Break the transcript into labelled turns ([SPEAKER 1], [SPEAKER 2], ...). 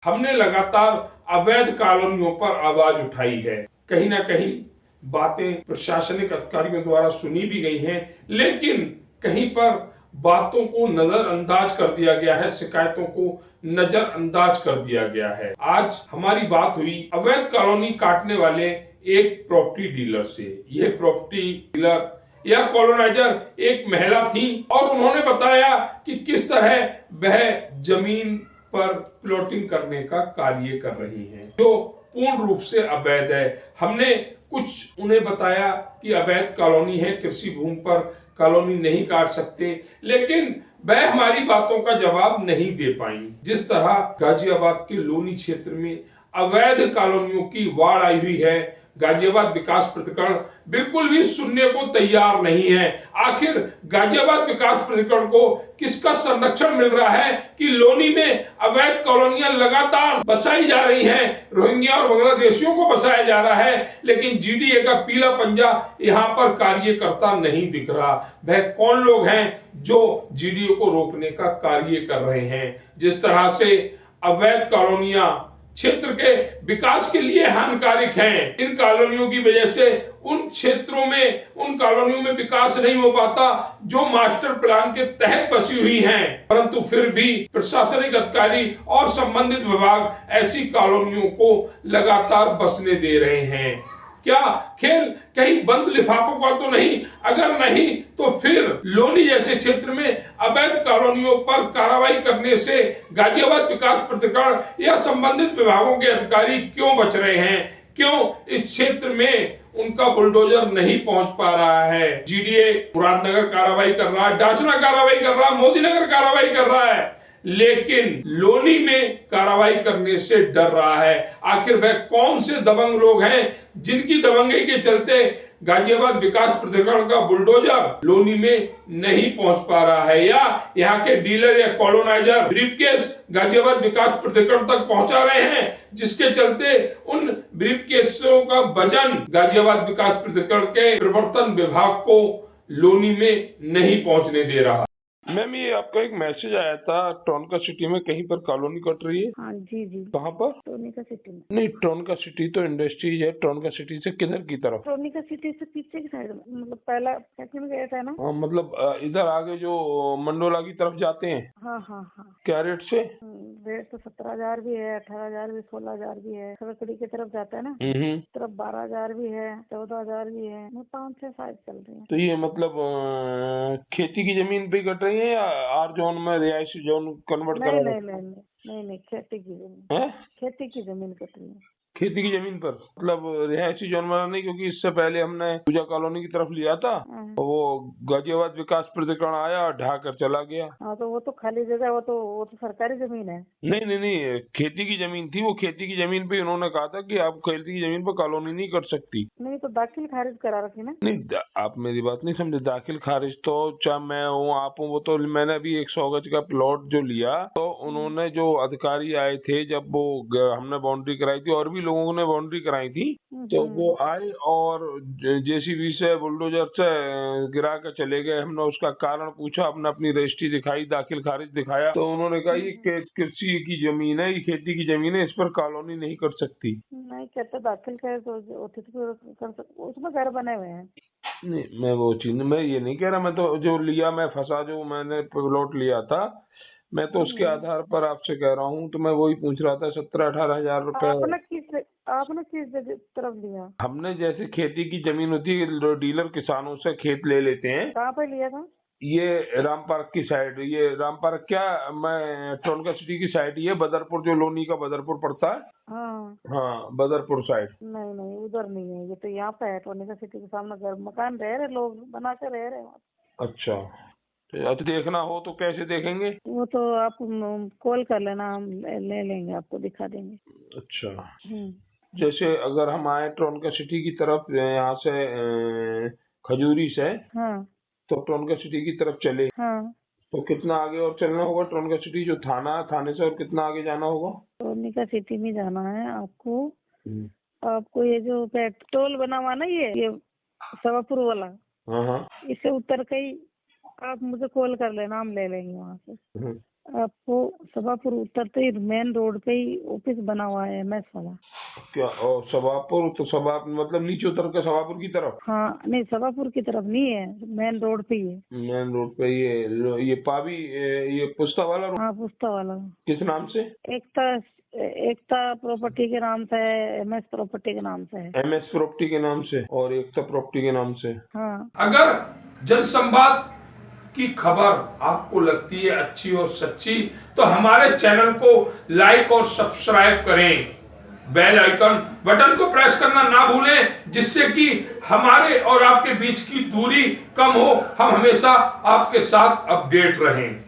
[SPEAKER 1] हमने लगातार अवैध कॉलोनियों पर आवाज उठाई है। कहीं ना कहीं बातें प्रशासनिक अधिकारियों द्वारा सुनी भी गई हैं, लेकिन कहीं पर बातों को नजरअंदाज कर दिया गया है, शिकायतों को नजरअंदाज कर दिया गया है। आज हमारी बात हुई अवैध कॉलोनी काटने वाले एक प्रॉपर्टी डीलर से। यह प्रॉपर्टी डीलर या कॉलोनाइजर एक महिला थी और उन्होंने बताया कि किस तरह वह जमीन पर प्लॉटिंग करने का कार्य कर रही हैं, जो पूर्ण रूप से अवैध है। हमने कुछ उन्हें बताया कि अवैध कॉलोनी है, कृषि भूमि पर कॉलोनी नहीं काट सकते, लेकिन वह हमारी बातों का जवाब नहीं दे पाई। जिस तरह गाजियाबाद के लोनी क्षेत्र में अवैध कॉलोनियों की बाढ़ आई हुई है, गाजियाबाद विकास प्राधिकरण बिल्कुल भी सुनने को तैयार नहीं है। आखिर गाजियाबाद विकास प्राधिकरण को किसका संरक्षण मिल रहा है कि लोनी में अवैध कॉलोनियां लगातार बसाई जा रही हैं, रोहिंग्या और बांग्लादेशियों को बसाया जा रहा है, लेकिन जीडीए का पीला पंजा यहां पर कार्य करता नहीं दिख रहा। वह कौन लोग हैं जो जीडीए को रोकने का कार्य कर रहे हैं? जिस तरह से अवैध कॉलोनियां क्षेत्र के विकास के लिए हानिकारक हैं, इन कॉलोनियों की वजह से उन क्षेत्रों में, उन कॉलोनियों में विकास नहीं हो पाता जो मास्टर प्लान के तहत बसी हुई हैं। परंतु फिर भी प्रशासनिक अधिकारी और संबंधित विभाग ऐसी कॉलोनियों को लगातार बसने दे रहे हैं। क्या खेल कहीं बंद लिफाफों का तो नहीं? अगर नहीं तो फिर लोनी जैसे क्षेत्र में अवैध कॉलोनियों पर कार्रवाई करने से गाजियाबाद विकास प्राधिकरण या संबंधित विभागों के अधिकारी क्यों बच रहे हैं? क्यों इस क्षेत्र में उनका बुलडोजर नहीं पहुंच पा रहा है? जीडीए मुरादनगर कार्रवाई कर रहा है, डासना कार्रवाई कर रहा है, मोदीनगर कार्रवाई कर रहा है, लेकिन लोनी में कार्रवाई करने से डर रहा है। आखिर वह कौन से दबंग लोग हैं जिनकी दबंगई के चलते गाजियाबाद विकास प्राधिकरण का बुलडोजर लोनी में नहीं पहुंच पा रहा है, या यहाँ के डीलर या कॉलोनाइजर ब्रीफकेस गाजियाबाद विकास प्राधिकरण तक पहुंचा रहे हैं, जिसके चलते उन ब्रीफकेसों का वजन गाजियाबाद विकास प्राधिकरण के प्रवर्तन विभाग को लोनी में नहीं पहुंचने दे रहा। मैम, ये आपका एक मैसेज आया था टोनका सिटी में कहीं पर कॉलोनी कट रही है।
[SPEAKER 2] हाँ जी जी।
[SPEAKER 1] कहाँ पर?
[SPEAKER 2] टोनिका सिटी में।
[SPEAKER 1] नहीं, टोनका सिटी तो इंडस्ट्रीज है। टोनका सिटी से किधर की तरफ?
[SPEAKER 2] टोनिका सिटी से पीछे की साइड में, मतलब पहला सेकंड गेट है ना।
[SPEAKER 1] हाँ, मतलब इधर आगे जो मंडोला की तरफ जाते हैं।
[SPEAKER 2] हाँ हाँ हाँ।
[SPEAKER 1] क्या रेट से?
[SPEAKER 2] रेट तो 17,000 भी है, 18,000 भी, 16,000 भी है। खड़कड़ी की तरफ जाता है ना, तरफ 12,000 भी है, 14,000 भी है। 5-6 साइड चल रही है।
[SPEAKER 1] तो ये मतलब खेती की जमीन पे कट रही है या आर जोन में रिहायशी जोन कन्वर्ट
[SPEAKER 2] नहीं
[SPEAKER 1] करा?
[SPEAKER 2] नहीं नहीं नहीं नहीं, खेती की जमीन।
[SPEAKER 1] है?
[SPEAKER 2] खेती की जमीन कट रही है।
[SPEAKER 1] खेती की जमीन पर मतलब रिहायशी जोन में नहीं, क्योंकि इससे पहले हमने पूजा कॉलोनी की तरफ लिया था, और वो गाजियाबाद विकास प्राधिकरण आया, ढा कर चला गया।
[SPEAKER 2] हाँ तो वो तो खाली जगह, वो तो सरकारी जमीन है।
[SPEAKER 1] नहीं नहीं नहीं, खेती की जमीन थी। वो खेती की जमीन पे उन्होंने कहा था कि आप खेती की जमीन पर कॉलोनी नहीं कर सकती।
[SPEAKER 2] नहीं तो दाखिल खारिज करा रखी ना।
[SPEAKER 1] नहीं, आप मेरी बात नहीं समझे। दाखिल खारिज तो चाहे मैं हूँ, आप हूँ, वो तो मैंने अभी 100 गज का प्लॉट जो लिया, तो उन्होंने जो अधिकारी आए थे, जब वो हमने बाउंड्री कराई थी और भी लोगों ने बाउंड्री कराई थी, तो वो आए और जेसीबी से, बुलडोजर से गिरा कर चले गए। हमने उसका कारण पूछा, हमने अपनी रजिस्ट्री दिखाई, दाखिल खारिज दिखाया, तो उन्होंने कहा ये कृषि की जमीन है, ये खेती की जमीन है, इस पर कॉलोनी नहीं कर सकती।
[SPEAKER 2] नहीं कहते दाखिल कर तो कर सकते, उसमें घर बने हुए हैं।
[SPEAKER 1] नहीं, मैं वो चीज मैं ये नहीं कह रहा। मैं तो जो लिया, मैं फंसा, जो मैंने प्लॉट लिया था, मैं तो उसके आधार पर आपसे कह रहा हूँ। तो मैं वही पूछ रहा था, 17-18 हजार रुपए।
[SPEAKER 2] आपने किस तरफ लिया?
[SPEAKER 1] हमने जैसे खेती की जमीन होती है, डीलर किसानों से खेत ले लेते हैं।
[SPEAKER 2] कहाँ पे लिया था?
[SPEAKER 1] ये राम पार्क की साइड। ये राम पार्क क्या, मैं टोनका सिटी की साइड ही है, बदरपुर, जो लोनी का बदरपुर पड़ता है।
[SPEAKER 2] हाँ
[SPEAKER 1] हाँ, बदरपुर साइड।
[SPEAKER 2] नहीं नहीं, उधर नहीं है, ये तो यहाँ पे है। टोनिका सिटी के सामने घर मकान रह रहे, लोग बना के रह रहे हैं।
[SPEAKER 1] अच्छा, तो देखना हो तो कैसे देखेंगे?
[SPEAKER 2] वो तो आप कॉल कर लेना, हम ले लेंगे, आपको दिखा देंगे।
[SPEAKER 1] अच्छा, जैसे अगर हम आए टोनका सिटी की तरफ, यहाँ से खजूरी से,
[SPEAKER 2] हाँ
[SPEAKER 1] तो टोनका सिटी की तरफ चले,
[SPEAKER 2] हाँ।
[SPEAKER 1] तो कितना आगे और चलना होगा? टोनका सिटी जो थाना है, थाने से और कितना आगे जाना होगा?
[SPEAKER 2] टोनिका सिटी में जाना है आपको। आपको ये जो पेट्रोल बना हुआ ना, ये सवापुर वाला,
[SPEAKER 1] हाँ हाँ।
[SPEAKER 2] इससे उतर के ही आप मुझे कॉल कर लेना, हम ले लेंगे वहाँ से। आपको सभापुर उतरते ही मेन रोड पे ही ऑफिस बना हुआ है MS वाला।
[SPEAKER 3] क्या सभापुर? तो सभा मतलब नीचे उतर के सभापुर की तरफ?
[SPEAKER 2] हाँ नहीं, सभापुर की तरफ नहीं है, मेन रोड पे ही है।
[SPEAKER 3] मेन रोड पे ये पावी ये पुस्ता वाला रोड?
[SPEAKER 2] हाँ पुस्ता वाला।
[SPEAKER 3] किस नाम से?
[SPEAKER 2] एकता प्रॉपर्टी के नाम से है, MS प्रॉपर्टी के नाम से है।
[SPEAKER 3] MS प्रॉपर्टी के नाम से और एकता प्रॉपर्टी के नाम से।
[SPEAKER 2] हाँ।
[SPEAKER 1] अगर जनसंवाद की खबर आपको लगती है अच्छी और सच्ची तो हमारे चैनल को लाइक और सब्सक्राइब करें, बेल आइकन बटन को प्रेस करना ना भूलें, जिससे कि हमारे और आपके बीच की दूरी कम हो, हम हमेशा आपके साथ अपडेट रहें।